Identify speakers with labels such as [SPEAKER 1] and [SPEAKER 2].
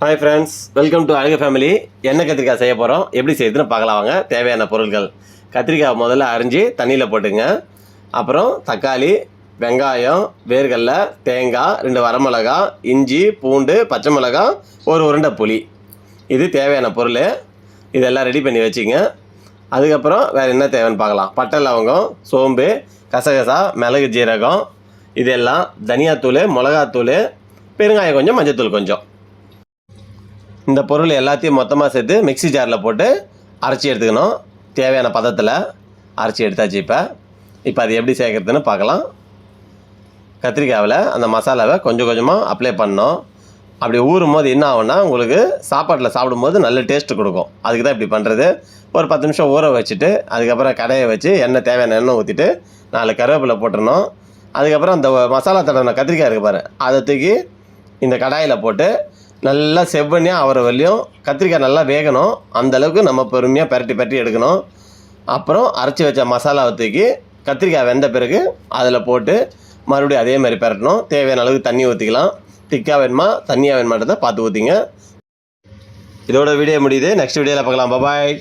[SPEAKER 1] Hi friends, welcome to அழகு family. எண்ணெய் கத்திரிக்காய் செய்ய போகிறோம். எப்படி செய்யுதுன்னு பார்க்கலாம் வாங்க. தேவையான பொருட்கள்: கத்திரிக்காய் முதல்ல அரிஞ்சு தண்ணியில் போட்டுங்க. அப்புறம் தக்காளி, வெங்காயம், வேர்கடலை, தேங்காய், 2 வரமிளகா, இஞ்சி, பூண்டு, பச்சை மிளகாய், ஒரு உருண்டை புளி. இது தேவையான பொருள். இதெல்லாம் ரெடி பண்ணி வச்சுங்க. அதுக்கப்புறம் வேறு என்ன தேவைன்னு பார்க்கலாம். பட்டை, லவங்கம், சோம்பு, கசகசா, மிளகு, ஜீரகம், இதெல்லாம், தனியாத்தூள், மிளகாத்தூள், பெருங்காயம் கொஞ்சம், மஞ்சத்தூள் கொஞ்சம். இந்த பொருள் எல்லாத்தையும் மொத்தமாக சேர்த்து மிக்ஸி ஜாரில் போட்டு அரைச்சி எடுத்துக்கணும். தேவையான பதத்தில் அரைச்சி எடுத்தாச்சு. இப்போ அது எப்படி சேர்க்குறதுன்னு பார்க்கலாம். கத்திரிக்காயில் அந்த மசாலாவை கொஞ்சம் கொஞ்சமாக அப்ளை பண்ணணும். அப்படி ஊறும் போது என்ன ஆகும்னா, உங்களுக்கு சாப்பாட்டில் சாப்பிடும்போது நல்ல டேஸ்ட்டு கொடுக்கும். அதுக்கு தான் இப்படி பண்ணுறது. ஒரு 10 நிமிஷம் ஊற வச்சுட்டு அதுக்கப்புறம் கடையை வச்சு தேவையான எண்ணெய் ஊற்றிட்டு 4 கருவேப்பிலை போட்டுடணும். அதுக்கப்புறம் அந்த மசாலா தடவின கத்திரிக்காய் இருக்குது பாரு, அதை தூக்கி இந்த கடாயில் போட்டு நல்லா செவ்வனியாக ஆகிற வரையும் கத்திரிக்காய் நல்லா வேகணும். அந்தளவுக்கு நம்ம பொறுமையாக பரட்டி எடுக்கணும். அப்புறம் அரைச்சி வச்ச மசாலாவை தூக்கி கத்திரிக்காய் வெந்த பிறகு அதில் போட்டு மறுபடியும் அதே மாதிரி பரட்டணும். தேவையான அளவுக்கு தண்ணி ஊற்றிக்கலாம். திக்காக வேணுமா தண்ணியாக வேணுமான்றதை பார்த்து ஊற்றிங்க. இதோட வீடியோ முடியுது. நெக்ஸ்ட் வீடியோவில் பார்க்கலாம். பாய்.